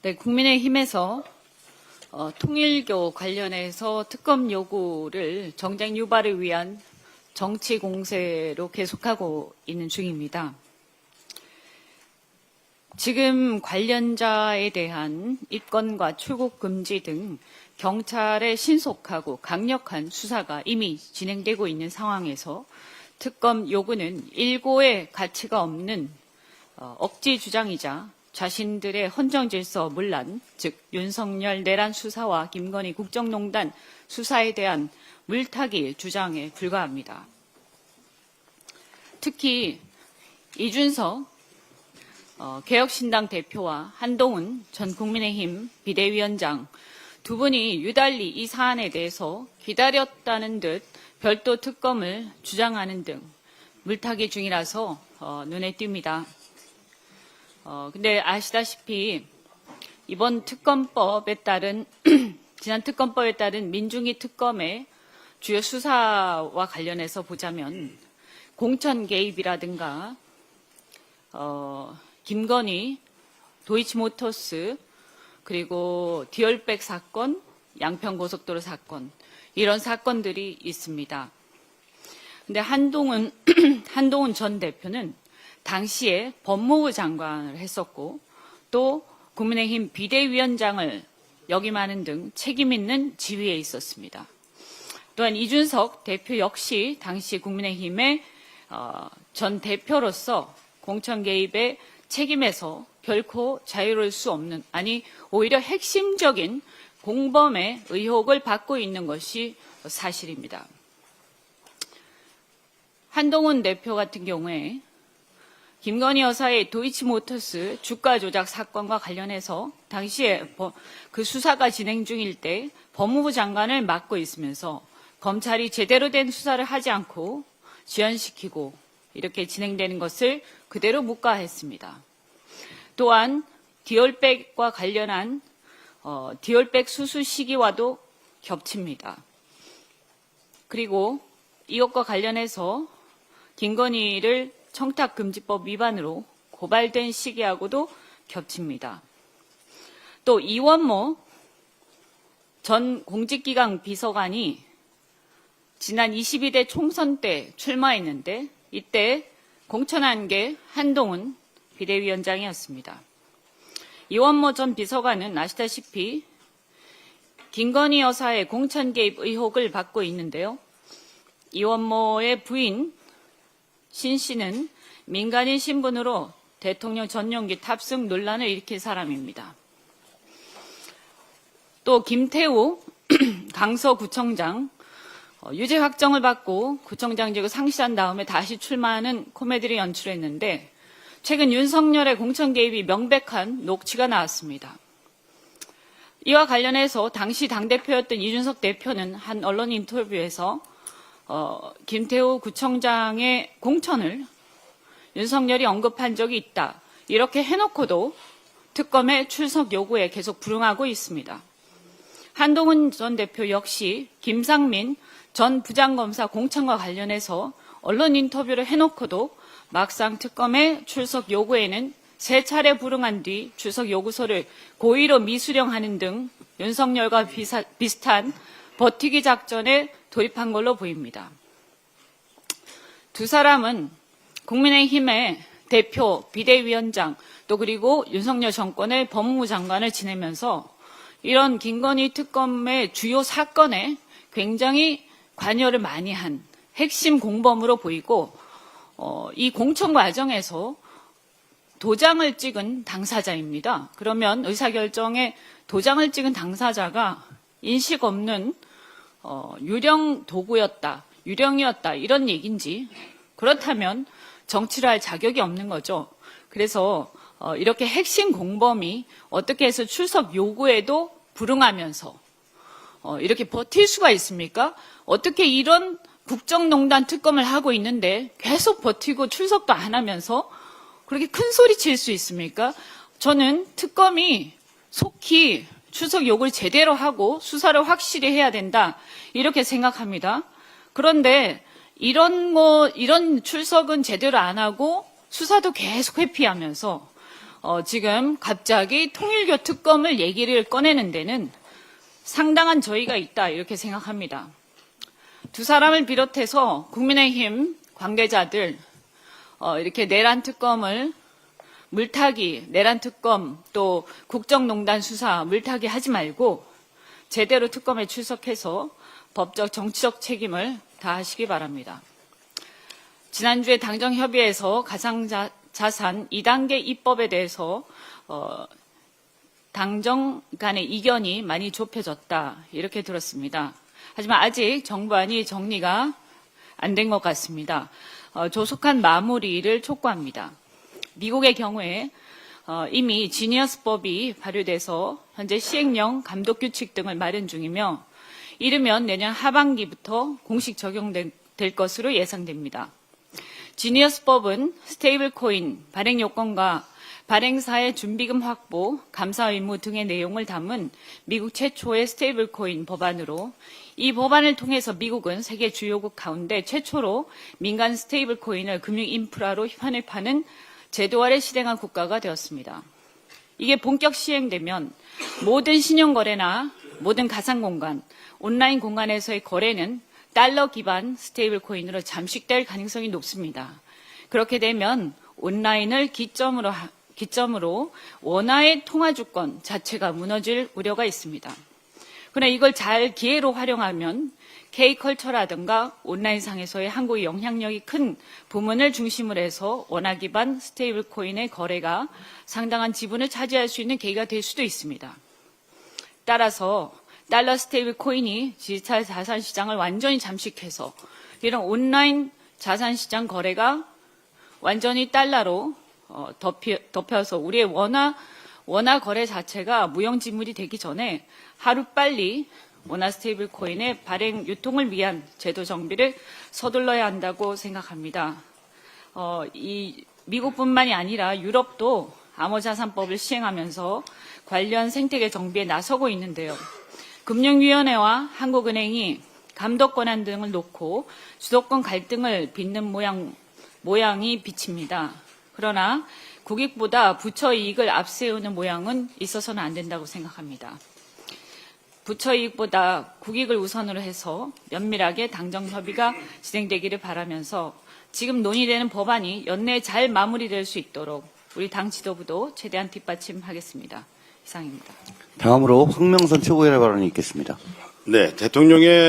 네, 국민의힘에서 통일교 관련해서 특검 요구를 정쟁 유발을 위한 정치 공세로 계속하고 있는 중입니다. 지금 관련자에 대한 입건과 출국 금지 등 경찰의 신속하고 강력한 수사가 이미 진행되고 있는 상황에서 특검 요구는 일고의 가치가 없는 억지 주장이자 자신들의 헌정질서 문란, 즉 윤석열 내란 수사와 김건희 국정농단 수사에 대한 물타기 주장에 불과합니다. 특히 이준석 개혁신당 대표와 한동훈 전 국민의힘 비대위원장 두 분이 유달리 이 사안에 대해서 기다렸다는 듯 별도 특검을 주장하는 등 물타기 중이라서 눈에 띕니다. 근데 아시다시피 이번 특검법에 따른 지난 특검법에 따른 민중위 특검의 주요 수사와 관련해서 보자면 공천 개입이라든가 김건희, 도이치모터스 그리고 디올백 사건, 양평고속도로 사건 이런 사건들이 있습니다. 근데 한동훈 전 대표는 당시에 법무부 장관을 했었고 또 국민의힘 비대위원장을 역임하는 등 책임 있는 지위에 있었습니다. 또한 이준석 대표 역시 당시 국민의힘의 전 대표로서 공천 개입의 책임에서 결코 자유로울 수 없는, 아니 오히려 핵심적인 공범의 의혹을 받고 있는 것이 사실입니다. 한동훈 대표 같은 경우에 김건희 여사의 도이치모터스 주가 조작 사건과 관련해서 당시에 그 수사가 진행 중일 때 법무부 장관을 맡고 있으면서 검찰이 제대로 된 수사를 하지 않고 지연시키고 이렇게 진행되는 것을 그대로 묵과했습니다. 또한 디올백과 관련한 디올백 수수 시기와도 겹칩니다. 그리고 이것과 관련해서 김건희를 청탁금지법 위반으로 고발된 시기하고도 겹칩니다. 또 이원모 전 공직기강 비서관이 지난 22대 총선 때 출마했는데 이때 공천한 게 한동훈 비대위원장이었습니다. 이원모 전 비서관은 아시다시피 김건희 여사의 공천 개입 의혹을 받고 있는데요. 이원모의 부인 신 씨는 민간인 신분으로 대통령 전용기 탑승 논란을 일으킨 사람입니다. 또 김태우 강서구청장 유죄 확정을 받고 구청장직을 상실한 다음에 다시 출마하는 코미디를 연출했는데 최근 윤석열의 공천 개입이 명백한 녹취가 나왔습니다. 이와 관련해서 당시 당대표였던 이준석 대표는 한 언론 인터뷰에서 김태우 구청장의 공천을 윤석열이 언급한 적이 있다. 이렇게 해놓고도 특검의 출석 요구에 계속 불응하고 있습니다. 한동훈 전 대표 역시 김상민 전 부장검사 공천과 관련해서 언론 인터뷰를 해놓고도 막상 특검의 출석 요구에는 3차례 불응한 뒤 출석 요구서를 고의로 미수령하는 등 윤석열과 비슷한 버티기 작전에 돌입한 걸로 보입니다. 두 사람은 국민의힘의 대표, 비대위원장, 또 그리고 윤석열 정권의 법무부 장관을 지내면서 이런 김건희 특검의 주요 사건에 굉장히 관여를 많이 한 핵심 공범으로 보이고 이 공천 과정에서 도장을 찍은 당사자입니다. 그러면 의사결정에 도장을 찍은 당사자가 인식 없는 유령 도구였다, 유령이었다 이런 얘기인지 그렇다면 정치를 할 자격이 없는 거죠. 그래서 이렇게 핵심 공범이 어떻게 해서 출석 요구에도 불응하면서 이렇게 버틸 수가 있습니까? 어떻게 이런 국정농단 특검을 하고 있는데 계속 버티고 출석도 안 하면서 그렇게 큰 소리 칠 수 있습니까? 저는 특검이 속히 출석 요구를 제대로 하고 수사를 확실히 해야 된다 이렇게 생각합니다. 그런데 이런 출석은 제대로 안 하고 수사도 계속 회피하면서 지금 갑자기 통일교 특검을 얘기를 꺼내는 데는 상당한 저의가 있다 이렇게 생각합니다. 두 사람을 비롯해서 국민의힘 관계자들 이렇게 내란 특검을 물타기, 내란 특검 또 국정농단 수사 물타기 하지 말고 제대로 특검에 출석해서 법적 정치적 책임을 다하시기 바랍니다. 지난주에 당정협의회에서 가상자산 2단계 입법에 대해서 당정 간의 이견이 많이 좁혀졌다 이렇게 들었습니다. 하지만 아직 정부안이 정리가 안 된 것 같습니다. 조속한 마무리를 촉구합니다. 미국의 경우에 이미 지니어스법이 발효돼서 현재 시행령 감독규칙 등을 마련 중이며 이르면 내년 하반기부터 공식 적용될 것으로 예상됩니다. 지니어스법은 스테이블 코인 발행 요건과 발행사의 준비금 확보, 감사 의무 등의 내용을 담은 미국 최초의 스테이블 코인 법안으로 이 법안을 통해서 미국은 세계 주요국 가운데 최초로 민간 스테이블 코인을 금융 인프라로 편입하는 제도화를 실행한 국가가 되었습니다. 이게 본격 시행되면 모든 신용거래나 모든 가상공간, 온라인 공간에서의 거래는 달러 기반 스테이블 코인으로 잠식될 가능성이 높습니다. 그렇게 되면 온라인을 기점으로 원화의 통화 주권 자체가 무너질 우려가 있습니다. 그러나 이걸 잘 기회로 활용하면 K컬처라든가 온라인상에서의 한국의 영향력이 큰 부문을 중심으로 해서 원화 기반 스테이블 코인의 거래가 상당한 지분을 차지할 수 있는 계기가 될 수도 있습니다. 따라서 달러 스테이블 코인이 디지털 자산 시장을 완전히 잠식해서 이런 온라인 자산 시장 거래가 완전히 달러로 덮여서 우리의 원화 거래 자체가 무용지물이 되기 전에 하루빨리 원화 스테이블 코인의 발행 유통을 위한 제도 정비를 서둘러야 한다고 생각합니다. 이 미국뿐만이 아니라 유럽도 암호자산법을 시행하면서 관련 생태계 정비에 나서고 있는데요. 금융위원회와 한국은행이 감독 권한 등을 놓고 주도권 갈등을 빚는 모양이 비칩니다. 그러나 국익보다 부처 이익을 앞세우는 모양은 있어서는 안 된다고 생각합니다. 부처 이익보다 국익을 우선으로 해서 면밀하게 당정 협의가 진행되기를 바라면서 지금 논의되는 법안이 연내에 잘 마무리될 수 있도록 우리 당 지도부도 최대한 뒷받침하겠습니다. 이상입니다. 다음으로 황명선 최고위원의 발언이 있겠습니다. 네, 대통령의